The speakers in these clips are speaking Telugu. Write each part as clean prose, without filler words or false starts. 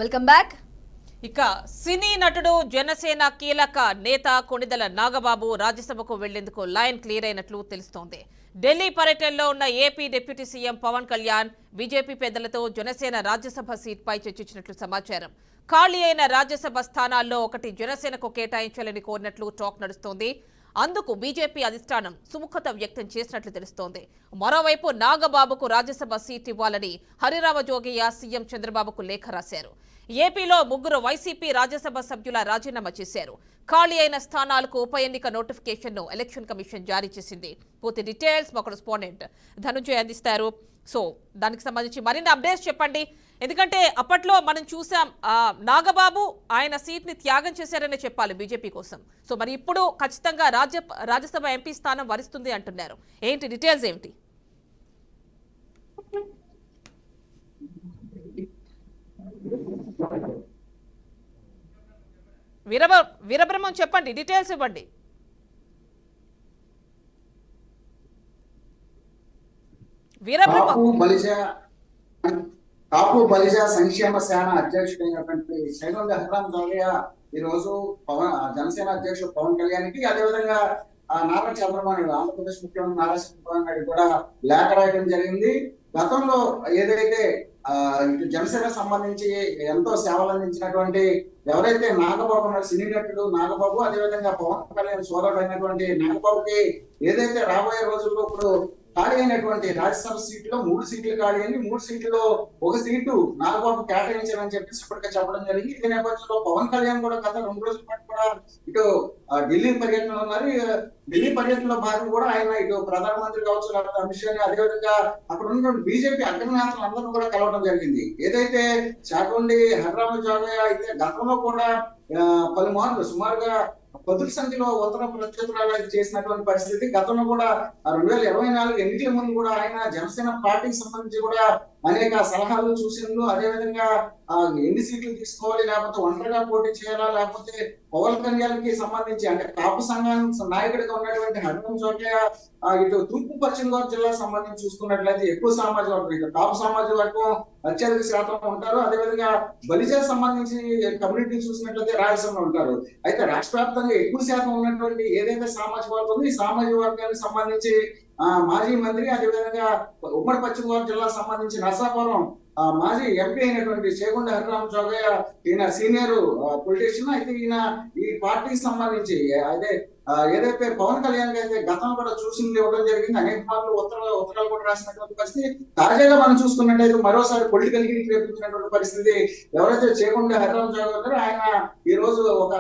Welcome back. ఇక సినీ నటుడు జనసేన కీలక నేత కొణిదెల నాగబాబు రాజ్యసభకు వెళ్లేందుకు లైన్ క్లియర్ అయినట్లు తెలుస్తోంది. ఢిల్లీ పర్యటనలో ఉన్న AP deputy CM Pawan Kalyan BJP పెద్దలతో జనసేన రాజ్యసభ సీట్పై చర్చించినట్లు సమాచారం. ఖాళీ అయిన రాజ్యసభ స్థానాల్లో ఒకటి జనసేనకు కేటాయించాలని కోరినట్లు టాక్ నడుస్తోంది. అందుకు బీజేపీ అధిష్టానం సుముఖత వ్యక్తం చేసినట్లు తెలుస్తోంది. మరోవైపు నాగబాబుకు రాజ్యసభ సీట్ ఇవ్వాలని హరిరామ జోగయ్య సీఎం చంద్రబాబుకు లేఖ రాశారు. ఏపీలో 3 వైసీపీ రాజ్యసభ సభ్యుల రాజీనామా చేశారు. ఖాళీ అయిన స్థానాలకు ఉప ఎన్నిక నోటిఫికేషన్ను ఎలక్షన్ కమిషన్ జారీ చేసింది. పూర్తి డీటెయిల్స్ మా కరెస్పాండెంట్ ధనుంజయ్ అందిస్తారు. సో దానికి సంబంధించి మరిన్ని అప్డేట్స్ చెప్పండి. ఎందుకంటే అప్పట్లో మనం చూసాం నాగబాబు ఆయన సీట్ ని త్యాగం చేశారనే చెప్పాలి బీజేపీ కోసం. సో మరి ఇప్పుడు ఖచ్చితంగా రాజ్యసభ ఎంపీ స్థానం వరిస్తుంది అంటున్నారు. ఏంటి డీటెయిల్స్ ఏమిటి? వీరబ్రహ్మం చెప్పండి, డీటెయిల్స్ ఇవ్వండి. కాపు బలిజ సంక్షేమ సేన అధ్యక్షుడైనటువంటి శైలం హరిరామ జోగయ్య ఈ రోజు జనసేన అధ్యక్షుడు పవన్ కళ్యాణ్ కి, అదేవిధంగా నారా చంద్రబాబు నాయుడు ఆంధ్రప్రదేశ్ ముఖ్యమంత్రి నారా చంద్రబాబు నాయుడు కూడా లేఖ రాయడం జరిగింది. గతంలో ఏదైతే ఇటు జనసేన సంబంధించి ఎంతో సేవలు అందించినటువంటి ఎవరైతే నాగబాబు ఉన్నాడు, సినీ నటుడు నాగబాబు, అదేవిధంగా పవన్ కళ్యాణ్ సోదరుడు అయినటువంటి నాగబాబుకి ఏదైతే రాబోయే రోజుల్లో ఇప్పుడు ఖాళీ అయినటువంటి రాజ్యసభ సీట్లో 3 సీట్లు ఖాళీ అయింది. 3 సీట్లలో 1 సీటు నాగబాబు కేటాయించారని చెప్పేసి ఇప్పటికే చెప్పడం జరిగింది. ఇదే నేపథ్యంలో పవన్ కళ్యాణ్ కూడా గత 2 రోజుల పాటు కూడా ఇటు ఢిల్లీ పర్యటనలో ఉన్నారు. ఢిల్లీ పర్యటనలో భాగంగా కూడా ఆయన ఇటు ప్రధానమంత్రి కావచ్చు, లేకపోతే అమిత్ షా, అదేవిధంగా అక్కడ ఉన్నటువంటి బీజేపీ అగ్రనేతలు అందరూ కూడా కలవడం జరిగింది. ఏదైతే శాఖండి హరిరామ జోగయ్య అయితే గతంలో కూడా పలుమార్లు సుమారుగా 10 సంఖ్యలో ఉత్తర ప్రత్యుత్తరాలు చేసినటువంటి పరిస్థితి. గతంలో కూడా 2024 ఎన్నికల ముందు కూడా ఆయన జనసేన పార్టీకి సంబంధించి కూడా అనేక సలహాలు సూచనలు, అదేవిధంగా ఎన్ని సీట్లు తీసుకోవాలి, లేకపోతే ఒంటరిగా పోటీ చేయాలా, లేకపోతే పవన్ కళ్యాణ్కి సంబంధించి అంటే కాపు సంఘానికి నాయకుడిగా ఉన్నటువంటి హరిరామ జోగయ్య ఇటు తూర్పు పశ్చిమ గోదావరి జిల్లాకు సంబంధించి చూసుకున్నట్లయితే ఎక్కువ సామాజిక వర్గం, ఇటు కాపు సామాజిక వర్గం అత్యధిక శాతం ఉంటారు. అదేవిధంగా బలిజ సంబంధించి కమ్యూనిటీ చూసినట్లయితే రాయలసీమలో ఉంటారు. అయితే రాష్ట్ర వ్యాప్తంగా ఎక్కువ శాతం ఉన్నటువంటి ఏదైతే సామాజిక వర్గం ఉంది, ఈ సామాజిక వర్గానికి సంబంధించి మాజీ మంత్రి, అదేవిధంగా ఉమ్మడి పశ్చిమ గోదావరి జిల్లాకు సంబంధించి నర్సాపురం మాజీ ఎంపీ అయినటువంటి చేగుండ హరిరామ జోగయ్య ఈయన సీనియర్ పొలిటీషియన్. అయితే ఈయన ఈ పార్టీకి సంబంధించి అదే ఏదైతే పవన్ కళ్యాణ్ అయితే గతంలో కూడా చూసింది ఇవ్వడం జరిగింది. అనేక మార్లు ఉత్తరాలు కూడా రాసినటువంటి పరిస్థితి. తాజాగా మనం చూసుకున్నట్టయితే మరోసారి పొలిటికల్ గిరికి రేపించినటువంటి పరిస్థితి. ఎవరైతే చేగుండ హరిరామ జోగయ్య ఉన్నారో ఆయన ఈ రోజు ఒక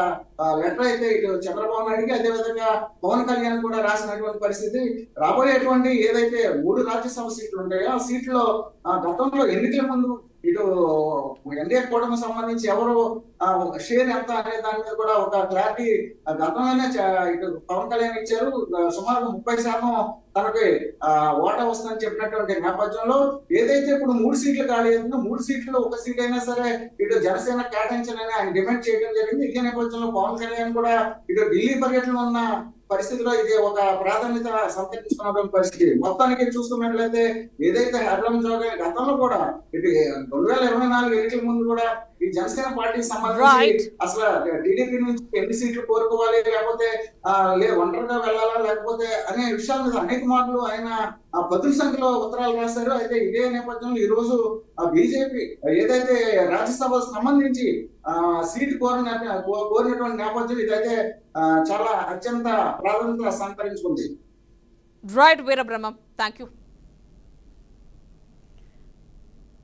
లెటర్ అయితే ఇటు చంద్రబాబు నాయుడికి, అదేవిధంగా పవన్ కళ్యాణ్ కూడా రాసినటువంటి పరిస్థితి. రాబోయేటువంటి ఏదైతే 3 రాజ్యసభ సీట్లు ఉంటాయో ఆ సీట్లో గతంలో ఎన్నికల ముందు ఇటు ఎన్డీఏ కూటమికి సంబంధించి ఎవరు షేర్ ఎంత అనే దాని మీద కూడా ఒక క్లారిటీ గతంలోనే ఇటు పవన్ కళ్యాణ్ ఇచ్చారు. సుమారు 30% తనకి ఓటా వస్తుందని చెప్పినటువంటి నేపథ్యంలో ఏదైతే ఇప్పుడు 3 సీట్లు ఖాళీ అవుతుందో 3 సీట్లు 1 సీట్ అయినా సరే ఇటు జనసేన కేటాయించాలని ఆయన డిమాండ్ చేయడం జరిగింది. ఇదే నేపథ్యంలో పవన్ కళ్యాణ్ కూడా ఇటు ఢిల్లీ పర్యటనలో ఉన్న పరిస్థితిలో ఇది ఒక ప్రాధాన్యత సంతరించుకున్నటువంటి పరిస్థితి. మొత్తానికి చూసుకున్నట్లయితే ఏదైతే హరిరామ జోగయ్య గతంలో కూడా ఇటు 2024 ఎన్నికల ముందు కూడా ఈ జనసేన పార్టీకి సంబంధించి అసలు టీడీపీ నుంచి ఎన్ని సీట్లు కోరుకోవాలి, లేకపోతే ఒంటరిగా వెళ్ళాలా, లేకపోతే అనే విషయాల మీద అనేక మార్లు ఆయన 10 సంఖ్యలో ఉత్తరాలు రాశారు. అయితే ఇదే నేపథ్యంలో ఈ రోజు బీజేపీ ఏదైతే రాజ్యసభ సంబంధించి సీటు కోరినటువంటి నేపథ్యం ఇదైతే చాలా అత్యంత ప్రాధాన్యత సంతరించుకుంది. Right Veerabrahmam, thank you.